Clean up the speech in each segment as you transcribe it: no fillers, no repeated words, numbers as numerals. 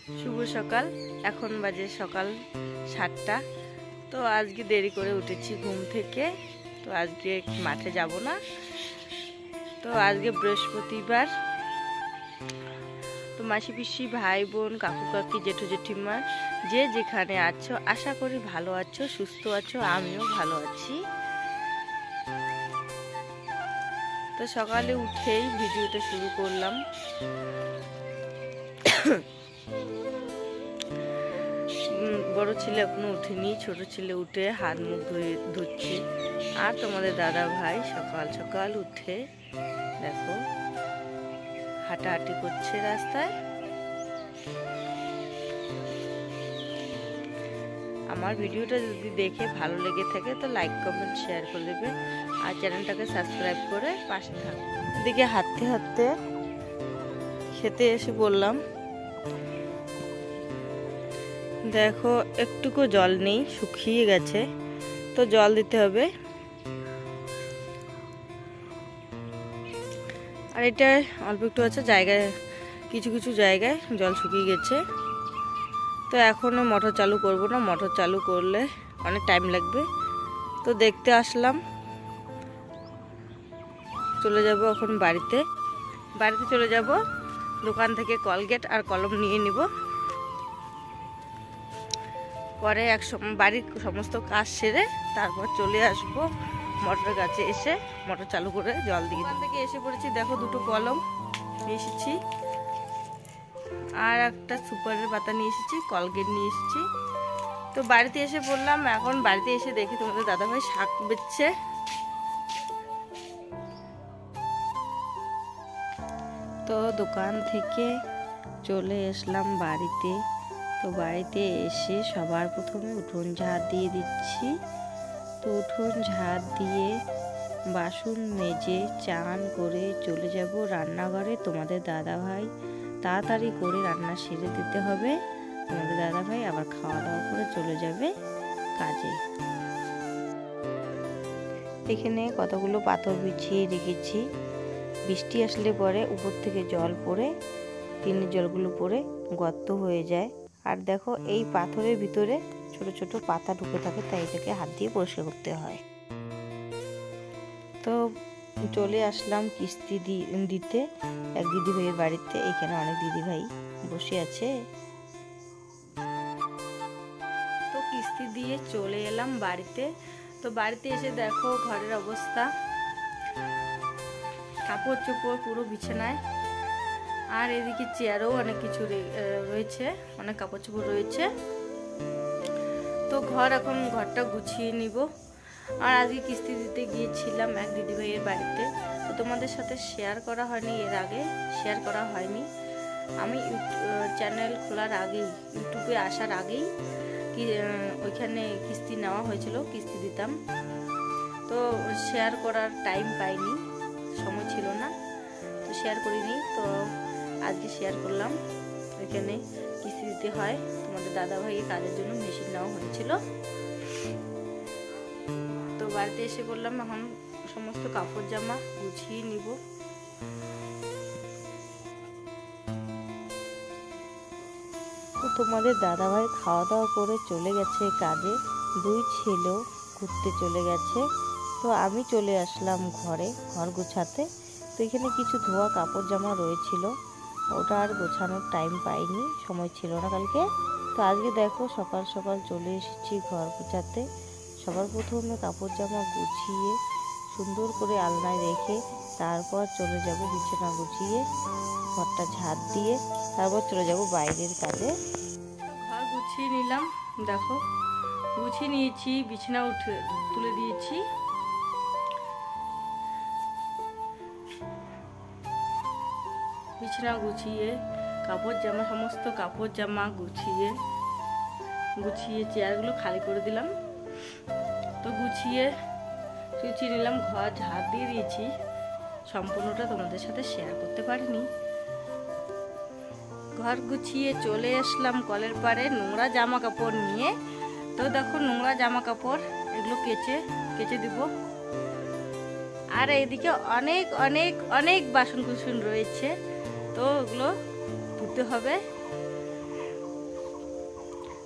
শুভ সকাল। এখন বাজে সকাল 7টা। তো আজকে দেরি করে উঠেছি ঘুম থেকে। তো আজকে মাঠে যাব না। তো আজকে বৃহস্পতিবার। তো মাসি পিসি ভাই বোন কাকু কাকি জেঠু জেঠিমা যে যেখানে আছো আশা করি ভালো আছো, সুস্থ আছো। আমিও ভালো আছি। তো সকালে উঠেই ভিডিওটা শুরু করলাম। বড় ছেলে এখনো উঠেনি, ছোট ছেলে উঠে হাত মুখ ধুচ্ছি। আর তোমাদের দাদা ভাই সকাল সকাল উঠে দেখো হাঁটাহাঁটি করছে রাস্তায়। আমার ভিডিওটা যদি দেখে ভালো লেগে থাকে তো লাইক কমেন্ট শেয়ার করে দেবে আর চ্যানেলটাকে সাবস্ক্রাইব করে পাশে থাকবে। এদিকে হাঁটতে হাঁটতে খেতে এসে বললাম, দেখো একটুকু জল নেই, শুকিয়ে গেছে, তো জল দিতে হবে। আর এটা অল্প একটু আছে, জায়গায় কিছু কিছু জায়গায় জল শুকিয়ে গেছে। তো এখনও মোটর চালু করব না, মোটর চালু করলে অনেক টাইম লাগবে। তো দেখতে আসলাম, চলে যাব এখন বাড়িতে চলে যাব। দোকান থেকে কলগেট আর কলম নিয়ে নিব। পরে বাড়ির সমস্ত কাজ সেরে তারপর চলে আসব মোটরের কাছে। এসে মোটর চালু করে জল দিয়ে দোকান থেকে এসে পড়েছি। দেখো দুটো কলম নিয়ে এসেছি আর একটা সুপারের পাতা নিয়ে এসেছি, কলগেট নিয়ে এসেছি। তো বাড়িতে এসে বললাম, এখন বাড়িতে এসে দেখি তোমাদের দাদাভাই শাক বেচছে। তো দোকান থেকে চলে আসলাম বাড়িতে। তো বাড়িতে এসে সবার প্রথমে উঠোন ঝাড় দিয়ে দিচ্ছি। তো উঠোন ঝাড় দিয়ে বাসন মেজে চান করে চলে যাব রান্নাঘরে। তোমাদের দাদাভাই তাড়াতাড়ি করে রান্না সেরে দিতে হবে। তোমাদের দাদাভাই আবার খাওয়া দাওয়া করে চলে যাবে কাজে। এখানে কতগুলো পাথর বিছিয়ে রেখেছি। বৃষ্টি আসলে পরে উপর থেকে জল পড়ে, টিনের জলগুলো পড়ে গর্ত হয়ে যায়। আর দেখো এই পাথরের ভিতরে ছোট ছোট পাতা ঢুকে থাকে, তাই এটাকে হাত দিয়ে পরিষ্কার করতে হয়। তো চলে আসলাম কিস্তি দিতে এক দিদি ভাইয়ের বাড়িতে। এখানে অনেক দিদি ভাই বসে আছে। তো কিস্তি দিয়ে চলে এলাম বাড়িতে। তো বাড়িতে এসে দেখো ঘরের অবস্থা, কাপড় চোপড় পুরো বিছানায়। আর এদিকে চেয়ারও অনেক কিছু রয়েছে, অনেক কাপড় চোপড় রয়েছে। তো ঘরটা গুছিয়ে নিব। আর আজকে কিস্তি দিতে গিয়েছিলাম এক দিদিভাইয়ের বাড়িতে। তো তোমাদের সাথে শেয়ার করা হয়নি, এর আগে শেয়ার করা হয়নি। আমি চ্যানেল খোলার আগেই, ইউটিউবে আসার আগেই ওইখানে কিস্তি নেওয়া হয়েছিল, কিস্তি দিতাম। তো শেয়ার করার টাইম পাইনি, সময় ছিল না, তো শেয়ার করিনি। তো আজকে শেয়ার করলাম। এখানে কিস্তি দিতে হয়। তোমাদের দাদা ভাইয়ের কাজের জন্য মেশিন নেওয়া হয়েছিল। তো বাড়িতে এসে বললাম এখন সমস্ত কাপড় জামা গুছিয়ে নিব। তো তোমাদের দাদা ভাই খাওয়া দাওয়া করে চলে গেছে কাজে, দুই ছেলেও ঘুরতে চলে গেছে। তো আমি চলে আসলাম ঘর গোছাতে। তো এখানে কিছু ধোয়া কাপড় জামা রয়েছিল, ওটা আর গোছানোর টাইম পাইনি, সময় ছিল না কালকে। তো আজকে দেখো সকাল সকাল চলে এসেছি ঘর গোছাতে। সবার প্রথমে কাপড় জামা গুছিয়ে সুন্দর করে আলনায় রেখে তারপর চলে যাব বিছানা গুছিয়ে, ঘরটা ঝাড় দিয়ে তারপর চলে যাব বাইরের কাজে। ঘর গুছিয়ে নিলাম, দেখো গুছিয়ে নিয়েছি, বিছানা তুলে দিয়েছি। বিছানা গুছিয়ে সমস্ত কাপড় জামা গুছিয়ে চেয়ারগুলো খালি করে দিলাম। তো গুছিয়ে নিলাম, ঘর ঝাড় দিয়ে দিয়েছি। সম্পূর্ণটা তোমাদের সাথে শেয়ার করতে পারিনি। ঘর গুছিয়ে চলে আসলাম কলের পাড়ে নোংরা জামা কাপড় নিয়ে। তো দেখো নোংরা জামা কাপড় এগুলো কেচে দিব। আর এইদিকে অনেক অনেক অনেক বাসন কুসন রয়েছে, তো ওগুলো ধুতে হবে।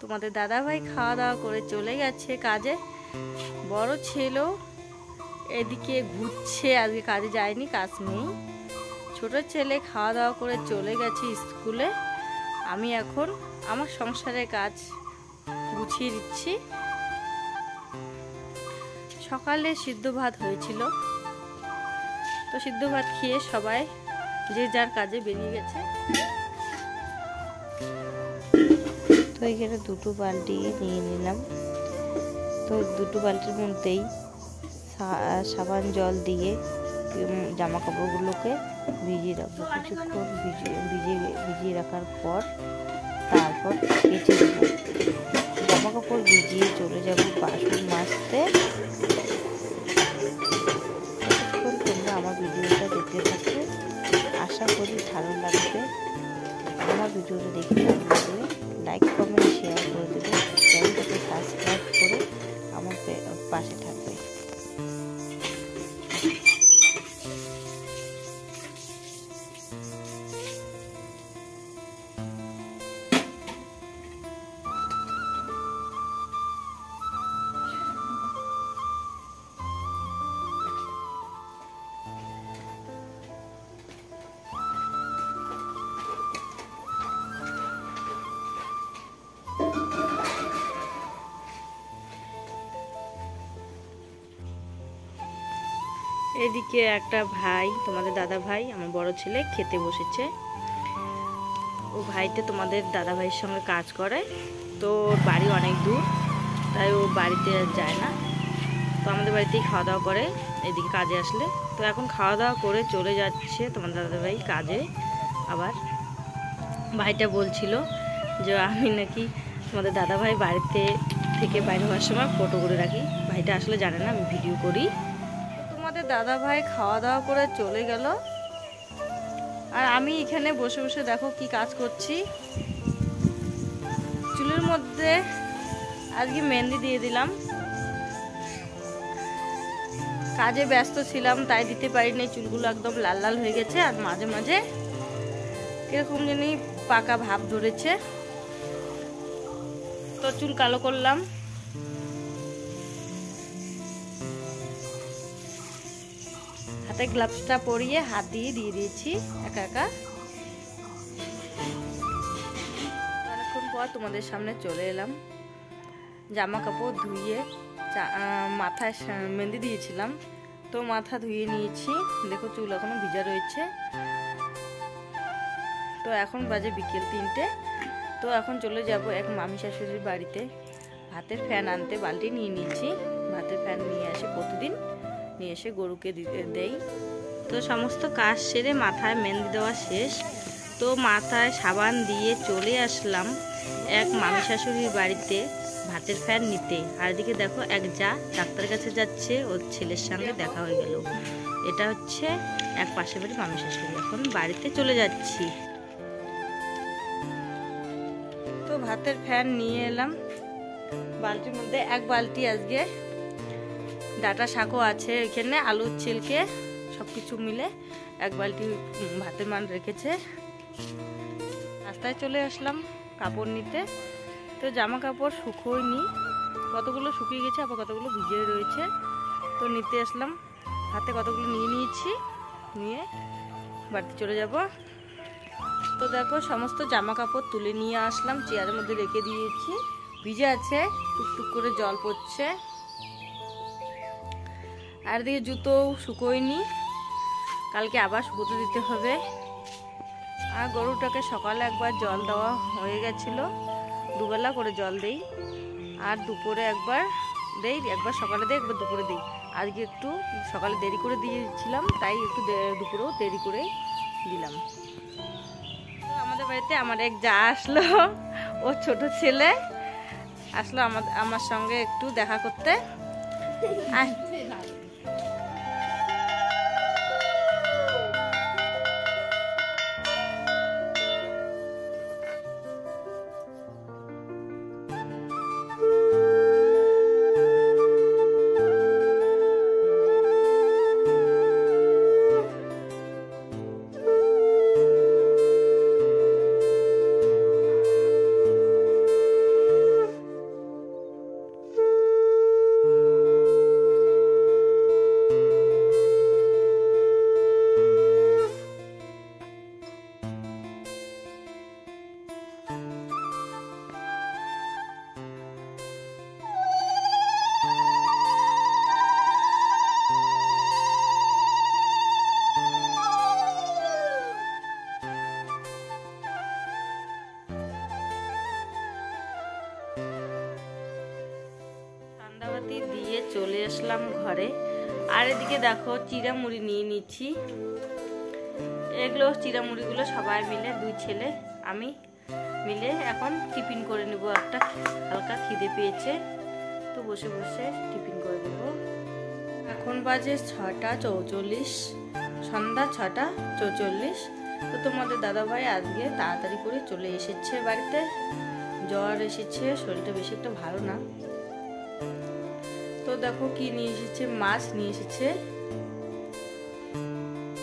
তোমাদের দাদাভাই খাওয়া দাওয়া করে চলে গেছে কাজে। বড় ছেলেও এদিকে ঘুরছে, আজকে কাজে যায়নি, কাজ নেই। ছোট ছেলে খাওয়া দাওয়া করে চলে গেছে স্কুলে। আমি এখন আমার সংসারের কাজ গুছিয়ে দিচ্ছি। সকালে সিদ্ধ ভাত হয়েছিল, তো সিদ্ধ ভাত খেয়ে সবাই যে যার কাজে বেরিয়ে গেছে। তো এখানে দুটো বালতি নিয়ে নিলাম। তো দুটো বালতির মধ্যেই সাবান জল দিয়ে জামা কাপড়গুলোকে ভিজিয়ে রাখবো। কিছুক্ষণ ভিজিয়ে রাখার পর তারপর কেচে দেবো। জামা কাপড় ভিজিয়ে চলে যাব বাসন মাজতে। তোমরা আমার ভিডিওটা দেখতে থাকবে, আশা করি ভালো লাগবে। আমার ভিডিওটা দেখে ভালো লাগলে লাইক কমেন্ট শেয়ার করে দেবে, চ্যানেলটাকে সাবস্ক্রাইব করে আমার পাশে থাকবে। এদিকে একটা ভাই, তোমাদের দাদা ভাই, আমার বড় ছেলে খেতে বসেছে। ও ভাইটা তোমাদের দাদা ভাইয়ের সঙ্গে কাজ করে, তো ওর বাড়ি অনেক দূর, তাই ও বাড়িতে যায় না, তো আমাদের বাড়িতেই খাওয়া দাওয়া করে এদিকে কাজে আসলে। তো এখন খাওয়া দাওয়া করে চলে যাচ্ছে তোমাদের দাদা ভাই কাজে। আবার ভাইটা বলছিল যে আমি নাকি তোমাদের দাদা ভাই বাড়িতে থেকে বাইরে হওয়ার সময় ফটো করে রাখি। ভাইটা আসলে জানে না আমি ভিডিও করি। তোমাদের দাদা ভাই খাওয়া দাওয়া করে চলে গেল, আর আমি এখানে বসে বসে দেখো কি কাজ করছি। চুলের মধ্যে আজকে মেহেন্দি দিয়ে দিলাম। কাজে ব্যস্ত ছিলাম তাই দিতে পারিনি, চুলগুলো একদম লাল লাল হয়ে গেছে, আর মাঝে মাঝে কিরকম জানি পাকা ভাব ধরেছে, তো চুল কালো করলাম। হাতে গ্লাভসটা পরিয়ে হাত দিয়ে দিয়েছি একা একা। অনেকক্ষণ পর তোমাদের সামনে চলে এলাম। জামা কাপড় ধুয়ে মাথায় মেহেন্দি দিয়েছিলাম, তো মাথা ধুয়ে নিয়েছি। দেখো চুল এখনো ভিজা রয়েছে। তো এখন বাজে বিকেল 3টে। তো এখন চলে যাব এক মামি শাশুড়ির বাড়িতে ভাতের ফ্যান আনতে। বালতি নিয়ে নিয়েছি, ভাতের ফ্যান নিয়ে আসি প্রতিদিন, নিয়ে এসে গরুকে দেই। তো সমস্ত কাজ সেরে মাথায় মেহেন্দি দেওয়া শেষ, তো মাথায় সাবান দিয়ে চলে আসলাম এক মামি শাশুড়ির বাড়িতে ভাতের ফ্যান নিতে। আর এদিকে দেখো এক যা ডাক্তারের কাছে যাচ্ছে, ওর ছেলের সঙ্গে দেখা হয়ে গেল। এটা হচ্ছে এক পাশের বাড়ি মামি শাশুড়ি। এখন বাড়িতে চলে যাচ্ছি। তো ভাতের ফ্যান নিয়ে এলাম। বালতির মধ্যে এক বালতি আজকে ডাটা শাকও আছে, এখানে আলু ছিলকে সবকিছু মিলে এক বালতি ভাতের মান রেখেছে। রাস্তায় চলে আসলাম কাপড় নিতে। তো জামা কাপড় শুকোয়নি, কতগুলো শুকিয়ে গেছে, আবার কতগুলো ভিজে রয়েছে, তো নিতে আসলাম। হাতে কতগুলো নিয়ে নিয়েছি, নিয়ে বাড়িতে চলে যাব। তো দেখো সমস্ত জামা কাপড় তুলে নিয়ে আসলাম, চেয়ারের মধ্যে রেখে দিয়েছি। ভিজে আছে, টুকটুক করে জল পড়ছে। আর দিকে জুতো শুকোয়নি, কালকে আবার শুকোতে দিতে হবে। আর গরুটাকে সকালে একবার জল দেওয়া হয়ে গেছিল, দুবেলা করে জল দেই, আর দুপুরে একবার দেই, একবার সকালে দেই, একবার দুপুরে দিই। আজকে একটু সকালে দেরি করে দিয়েছিলাম, তাই একটু দুপুরেও দেরি করে দিলাম। তো আমাদের বাড়িতে আমার এক যা আসলো, ও ছোট ছেলে আসলো আমার সঙ্গে একটু দেখা করতে। চলে আসলাম ঘরে। আর এদিকে দেখো চিড়ামুড়ি নিয়ে নিচ্ছি। এগুলো চিড়ামুড়িগুলো সবাই মিলে, দুই ছেলে আমি মিলে এখন টিফিন করে নেব। একটা হালকা খিদে পেয়েছে, তো বসে বসে টিফিন করে নেব। এখন বাজে 6:44, সন্ধ্যা 6:44। তো তোমাদের দাদাভাই আজকে তাড়াতাড়ি করে চলে এসেছে বাড়িতে। জ্বর এসেছে, শরীরটা বেশি একটা ভালো না। তো দেখো কি নিয়ে এসেছে, মাছ নিয়ে এসেছে,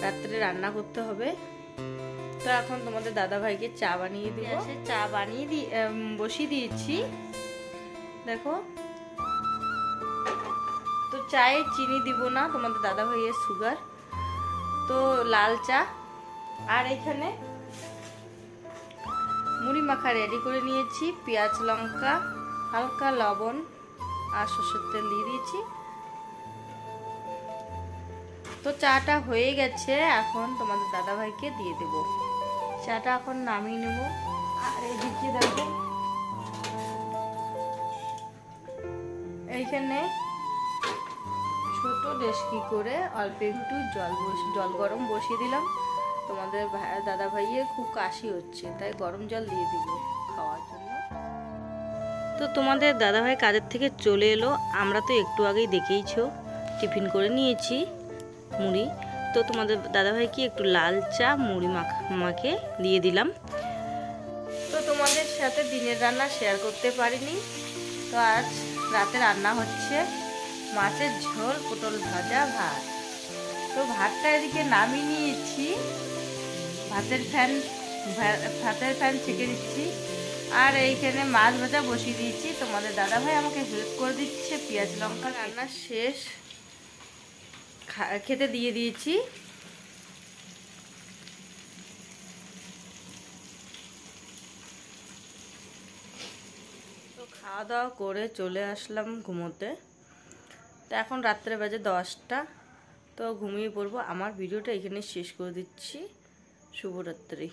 রাত্রে রান্না করতে হবে। তো এখন তোমাদের দাদাভাইকে চা বানিয়ে দিব। চা বানিয়ে বসিয়ে দিয়েছি দেখো। তো চায়ে চিনি দিব না, তোমাদের দাদাভাইয়ের সুগার। তো লাল চা। আর এখানে মুড়ি মাখা রেডি করে নিয়েছি, পেঁয়াজ লঙ্কা হালকা লবণ আর সরষের তেল দিয়ে দিয়েছি। তো চাটা হয়ে গেছে, এখন তোমাদের দাদাভাইকে দিয়ে দেব। চাটা এখন নামিয়ে নেব। আর এদিকে দেখো এইখানে ছোট ডেস্কি করে অল্প একটু জল গরম বসিয়ে দিলাম। তোমাদের দাদা ভাইয়ের খুব কাশি হচ্ছে, তাই গরম জল দিয়ে দিব খাওয়ার জন্য। তো তোমাদের দাদা ভাই কাজের থেকে চলে এলো, আমরা তো একটু আগেই দেখেইছো টিফিন করে নিয়েছি মুড়ি। তো তোমাদের দাদা ভাইকে একটু লাল চা মুড়ি মাখে দিয়ে দিলাম। তো তোমাদের সাথে দিনের রান্না শেয়ার করতে পারিনি। তো আজ রাতে রান্না হচ্ছে মাছের ঝোল, পটল ভাজা, ভাত। তো ভাতটা এদিকে নামিয়ে নিয়েছি, ভাতের ফ্যান ছেঁকে দিচ্ছি। আর এইখানে মাছ ভাজা বসিয়ে দিয়েছি। তোমাদের দাদাভাই আমাকে হেল্প করে দিচ্ছে। পেঁয়াজ লঙ্কা রান্না শেষ, খেতে দিয়ে দিয়েছি। তো খাওয়া দাওয়া করে চলে আসলাম ঘুমোতে। তো এখন রাত্রে বাজে 10টা। তো ঘুমিয়ে পড়বো। আমার ভিডিওটা এখানে শেষ করে দিচ্ছি। শুভরাত্রি।